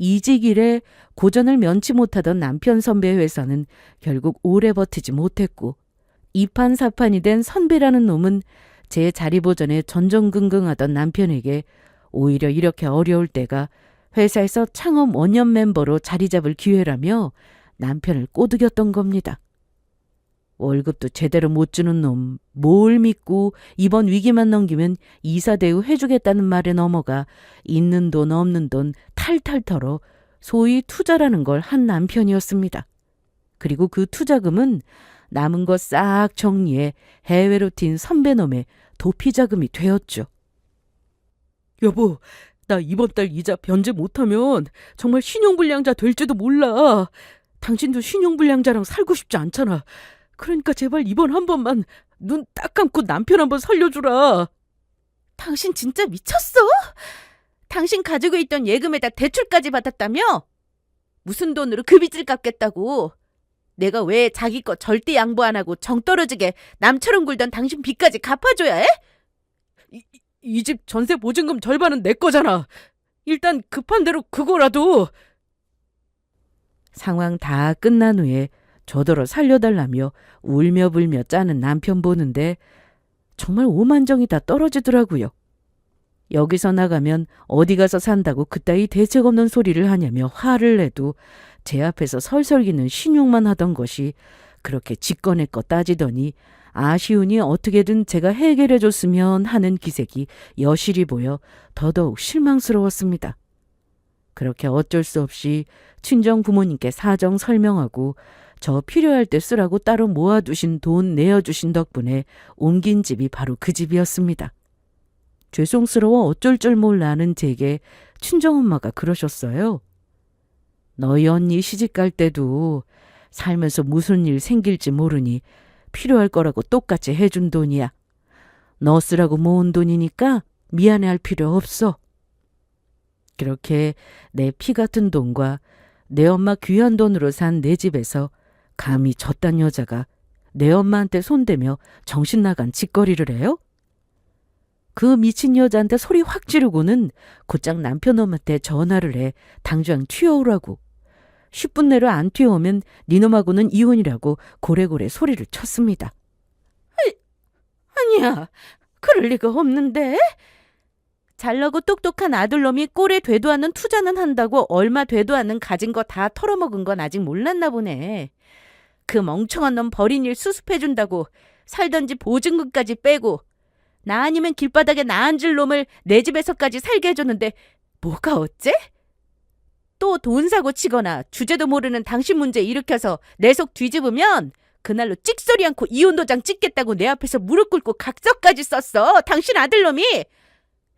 [SPEAKER 1] 이직 이래 고전을 면치 못하던 남편 선배 회사는 결국 오래 버티지 못했고 이판사판이 된 선배라는 놈은 제 자리 보전에 전전긍긍하던 남편에게 오히려 이렇게 어려울 때가 회사에서 창업 원년 멤버로 자리 잡을 기회라며 남편을 꼬드겼던 겁니다. 월급도 제대로 못 주는 놈, 뭘 믿고 이번 위기만 넘기면 이사 대우 해주겠다는 말에 넘어가 있는 돈 없는 돈 탈탈 털어 소위 투자라는 걸 한 남편이었습니다. 그리고 그 투자금은 남은 거 싹 정리해 해외로 튄 선배놈의 도피자금이 되었죠.
[SPEAKER 3] 여보, 나 이번 달 이자 변제 못하면 정말 신용불량자 될지도 몰라. 당신도 신용불량자랑 살고 싶지 않잖아. 그러니까 제발 이번 한 번만 눈 딱 감고 남편 한번 살려주라.
[SPEAKER 2] 당신 진짜 미쳤어? 당신 가지고 있던 예금에다 대출까지 받았다며? 무슨 돈으로 그 빚을 갚겠다고? 내가 왜 자기 거 절대 양보 안 하고 정 떨어지게 남처럼 굴던 당신 빚까지 갚아줘야 해?
[SPEAKER 3] 이 집 전세 보증금 절반은 내 거잖아. 일단 급한 대로 그거라도.
[SPEAKER 1] 상황 다 끝난 후에 저더러 살려달라며 울며 불며 짜는 남편 보는데 정말 오만정이 다 떨어지더라고요. 여기서 나가면 어디 가서 산다고 그따위 대책 없는 소리를 하냐며 화를 내도 제 앞에서 설설기는 신용만 하던 것이 그렇게 직권의껏 따지더니 아쉬우니 어떻게든 제가 해결해줬으면 하는 기색이 여실히 보여 더더욱 실망스러웠습니다. 그렇게 어쩔 수 없이 친정 부모님께 사정 설명하고 저 필요할 때 쓰라고 따로 모아두신 돈 내어주신 덕분에 옮긴 집이 바로 그 집이었습니다. 죄송스러워 어쩔 줄 몰라 하는 제게 친정엄마가 그러셨어요. 너희 언니 시집갈 때도 살면서 무슨 일 생길지 모르니 필요할 거라고 똑같이 해준 돈이야. 너 쓰라고 모은 돈이니까 미안해할 필요 없어. 그렇게 내 피 같은 돈과 내 엄마 귀한 돈으로 산 내 집에서 감히 저딴 여자가 내 엄마한테 손대며 정신 나간 짓거리를 해요? 그 미친 여자한테 소리 확 지르고는 곧장 남편놈한테 전화를 해 당장 튀어오라고. 10분 내로 안 튀어오면 니놈하고는 이혼이라고 고래고래 소리를 쳤습니다.
[SPEAKER 2] 아니야, 그럴 리가 없는데? 잘나고 똑똑한 아들놈이 꼴에 되도 않는 투자는 한다고 얼마 되도 않는 가진 거 다 털어먹은 건 아직 몰랐나 보네. 그 멍청한 놈 버린 일 수습해준다고 살던 집 보증금까지 빼고 나 아니면 길바닥에 나 앉을 놈을 내 집에서까지 살게 해줬는데 뭐가 어째? 또 돈 사고 치거나 주제도 모르는 당신 문제 일으켜서 내 속 뒤집으면 그날로 찍소리 않고 이혼 도장 찍겠다고 내 앞에서 무릎 꿇고 각서까지 썼어. 당신 아들놈이.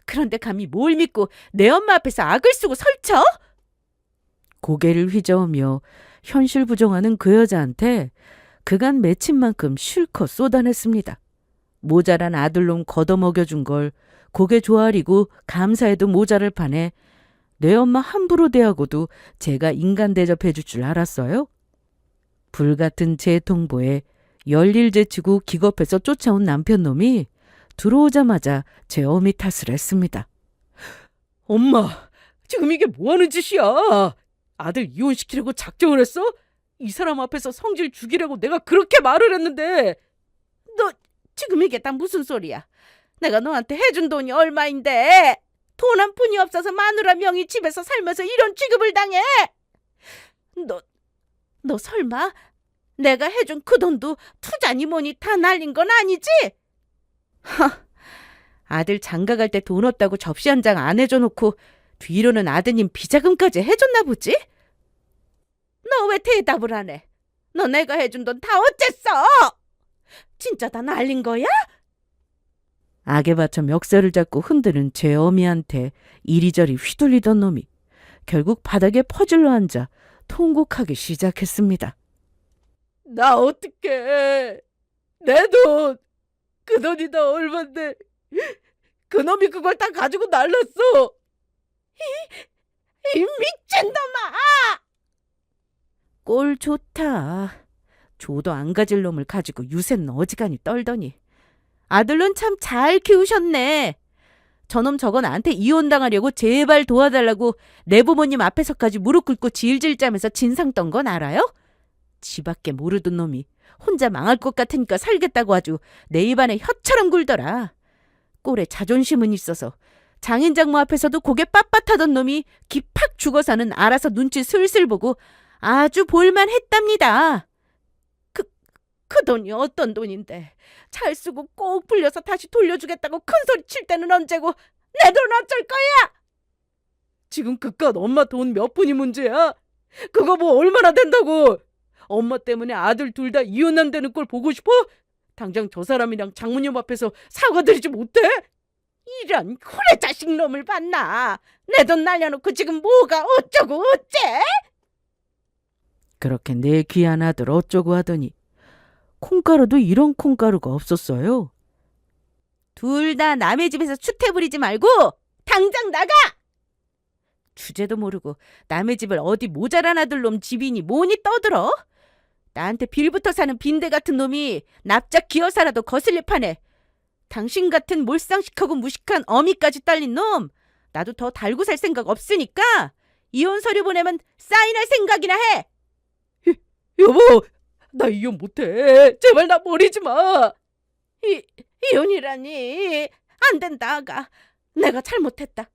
[SPEAKER 2] 그런데 감히 뭘 믿고 내 엄마 앞에서 악을 쓰고 설쳐?
[SPEAKER 1] 고개를 휘저으며 현실 부정하는 그 여자한테 그간 맺힌 만큼 실컷 쏟아냈습니다. 모자란 아들놈 걷어먹여준 걸 고개 조아리고 감사해도 모자를 파네 내 엄마 함부로 대하고도 제가 인간 대접해 줄 줄 알았어요? 불같은 제 통보에 열일 제치고 기겁해서 쫓아온 남편놈이 들어오자마자 제 어미 탓을 했습니다.
[SPEAKER 3] 엄마, 지금 이게 뭐 하는 짓이야? 아들 이혼시키려고 작정을 했어? 이 사람 앞에서 성질 죽이려고 내가 그렇게 말을 했는데.
[SPEAKER 2] 너 지금 이게 다 무슨 소리야? 내가 너한테 해준 돈이 얼마인데? 돈 한 푼이 없어서 마누라 명의 집에서 살면서 이런 취급을 당해? 너 설마 내가 해준 그 돈도 투자니 뭐니 다 날린 건 아니지? 아들 장가 갈 때 돈 없다고 접시 한 장 안 해줘 놓고 뒤로는 아드님 비자금까지 해줬나 보지? 너 왜 대답을 안 해? 너 내가 해준 돈 다 어쨌어? 진짜 다 날린 거야?
[SPEAKER 1] 악에 받쳐 멱살을 잡고 흔드는 제 어미한테 이리저리 휘둘리던 놈이 결국 바닥에 퍼질러 앉아 통곡하기 시작했습니다.
[SPEAKER 3] 나 어떡해. 내 돈. 그 돈이 다 얼만데. 그놈이 그걸 다 가지고 날랐어.
[SPEAKER 2] 이 미친놈아! 꼴 좋다. 조도 안 가질 놈을 가지고 유세는 어지간히 떨더니. 아들은 참 잘 키우셨네. 저놈 저거 나한테 이혼당하려고 제발 도와달라고 내 부모님 앞에서까지 무릎 꿇고 질질 짜면서 진상 떤 건 알아요? 지밖에 모르던 놈이 혼자 망할 것 같으니까 살겠다고 아주 내 입안에 혀처럼 굴더라. 꼴에 자존심은 있어서 장인 장모 앞에서도 고개 빳빳하던 놈이 기 팍 죽어서는 알아서 눈치 슬슬 보고 아주 볼만했답니다. 그 돈이 어떤 돈인데 잘 쓰고 꼭 불려서 다시 돌려주겠다고 큰소리 칠 때는 언제고 내 돈 어쩔 거야?
[SPEAKER 3] 지금 그깟 엄마 돈 몇 푼이 문제야? 그거 뭐 얼마나 된다고? 엄마 때문에 아들 둘 다 이혼한다는 걸 보고 싶어? 당장 저 사람이랑 장모님 앞에서 사과드리지 못해?
[SPEAKER 2] 이런 후레 자식 놈을 봤나? 내 돈 날려놓고 지금 뭐가 어쩌고 어째?
[SPEAKER 1] 그렇게 내 귀한 아들 어쩌고 하더니 콩가루도 이런 콩가루가 없었어요.
[SPEAKER 2] 둘 다 남의 집에서 추태 부리지 말고 당장 나가! 주제도 모르고 남의 집을 어디 모자란 아들 놈 집이니 뭐니 떠들어? 나한테 빌부터 사는 빈대 같은 놈이 납작 기어사라도 거슬릴 판에 당신 같은 몰상식하고 무식한 어미까지 딸린 놈 나도 더 달고 살 생각 없으니까 이혼 서류 보내면 사인할 생각이나 해.
[SPEAKER 3] 여보, 나 이혼 못해. 제발 나 버리지 마.
[SPEAKER 2] 이혼이라니 안 된다 아가. 내가 잘못했다.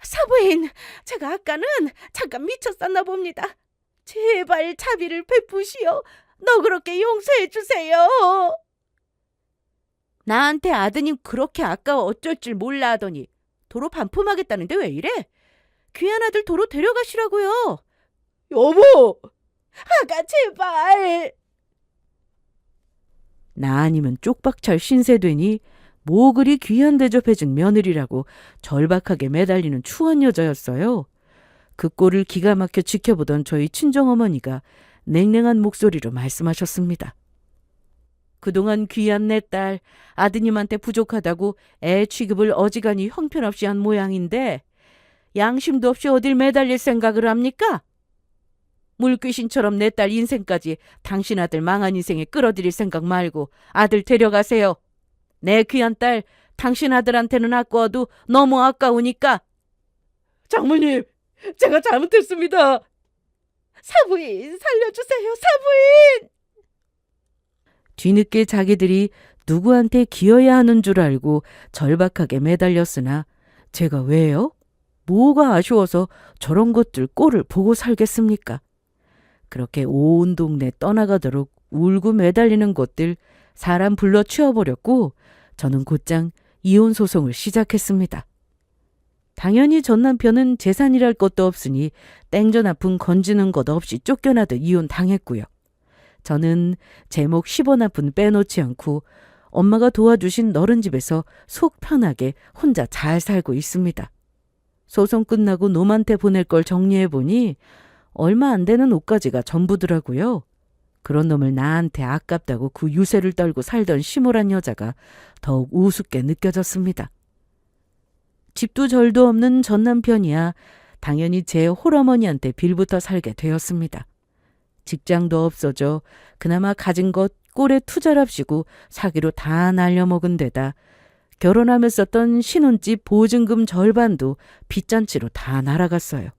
[SPEAKER 2] 사부인, 제가 아까는 잠깐 미쳤었나 봅니다. 제발 자비를 베푸시오. 너그럽게 용서해 주세요. 나한테 아드님 그렇게 아까워 어쩔 줄 몰라 하더니 도로 반품하겠다는데 왜 이래? 귀한 아들 도로 데려가시라고요.
[SPEAKER 3] 여보!
[SPEAKER 2] 아가 제발.
[SPEAKER 1] 나 아니면 쪽박찰 신세되니 뭐 그리 귀한 대접해준 며느리라고 절박하게 매달리는 추한 여자였어요. 그 꼴을 기가 막혀 지켜보던 저희 친정어머니가 냉랭한 목소리로 말씀하셨습니다. 그동안 귀한 내 딸 아드님한테 부족하다고 애 취급을 어지간히 형편없이 한 모양인데 양심도 없이 어딜 매달릴 생각을 합니까? 물귀신처럼 내 딸 인생까지 당신 아들 망한 인생에 끌어들일 생각 말고 아들 데려가세요. 내 귀한 딸 당신 아들한테는 아까워도 너무 아까우니까.
[SPEAKER 3] 장모님, 제가 잘못했습니다.
[SPEAKER 2] 사부인 살려주세요. 사부인.
[SPEAKER 1] 뒤늦게 자기들이 누구한테 기어야 하는 줄 알고 절박하게 매달렸으나 제가 왜요? 뭐가 아쉬워서 저런 것들 꼴을 보고 살겠습니까? 그렇게 온 동네 떠나가도록 울고 매달리는 것들 사람 불러 치워버렸고 저는 곧장 이혼 소송을 시작했습니다. 당연히 전 남편은 재산이랄 것도 없으니 땡전 아픈 건지는 것 없이 쫓겨나듯 이혼 당했고요. 저는 제목 10원 한 푼 빼놓지 않고 엄마가 도와주신 너른 집에서 속 편하게 혼자 잘 살고 있습니다. 소송 끝나고 놈한테 보낼 걸 정리해보니 얼마 안 되는 옷가지가 전부더라고요. 그런 놈을 나한테 아깝다고 그 유세를 떨고 살던 시몰한 여자가 더욱 우습게 느껴졌습니다. 집도 절도 없는 전 남편이야 당연히 제 홀어머니한테 빌부터 살게 되었습니다. 직장도 없어져 그나마 가진 것 꼴에 투자랍시고 사기로 다 날려먹은 데다 결혼하며 썼던 신혼집 보증금 절반도 빚잔치로 다 날아갔어요.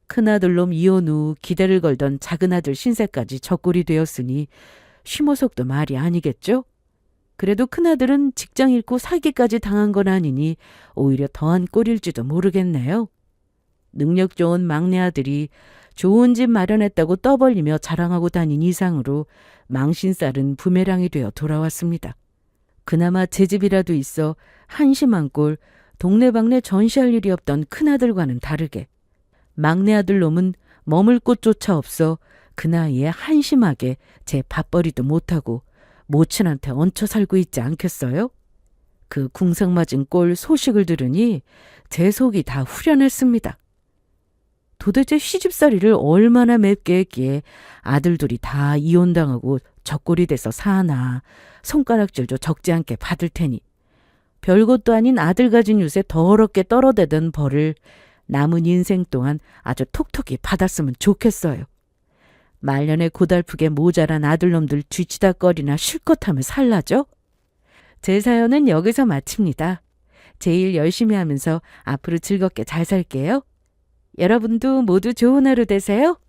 [SPEAKER 1] 큰아들놈 이혼 후 기대를 걸던 작은아들 신세까지 적골이 되었으니 쉬모속도 말이 아니겠죠? 그래도 큰아들은 직장 잃고 사기까지 당한 건 아니니 오히려 더한 꼴일지도 모르겠네요. 능력 좋은 막내 아들이 좋은 집 마련했다고 떠벌리며 자랑하고 다닌 이상으로 망신살은 부메랑이 되어 돌아왔습니다. 그나마 제 집이라도 있어 한심한 꼴 동네방네 전시할 일이 없던 큰아들과는 다르게 막내 아들 놈은 머물 곳조차 없어 그 나이에 한심하게 제 밥벌이도 못하고 모친한테 얹혀 살고 있지 않겠어요? 그 궁상맞은 꼴 소식을 들으니 제 속이 다 후련했습니다. 도대체 시집살이를 얼마나 맵게 했기에 아들들이 다 이혼당하고 적골이 돼서 사나 손가락질도 적지 않게 받을 테니 별것도 아닌 아들 가진 유세 더럽게 떨어대던 벌을 남은 인생 동안 아주 톡톡히 받았으면 좋겠어요. 말년에 고달프게 모자란 아들놈들 뒤치다거리나 실컷 하면 살라죠? 제 사연은 여기서 마칩니다. 제 일 열심히 하면서 앞으로 즐겁게 잘 살게요. 여러분도 모두 좋은 하루 되세요.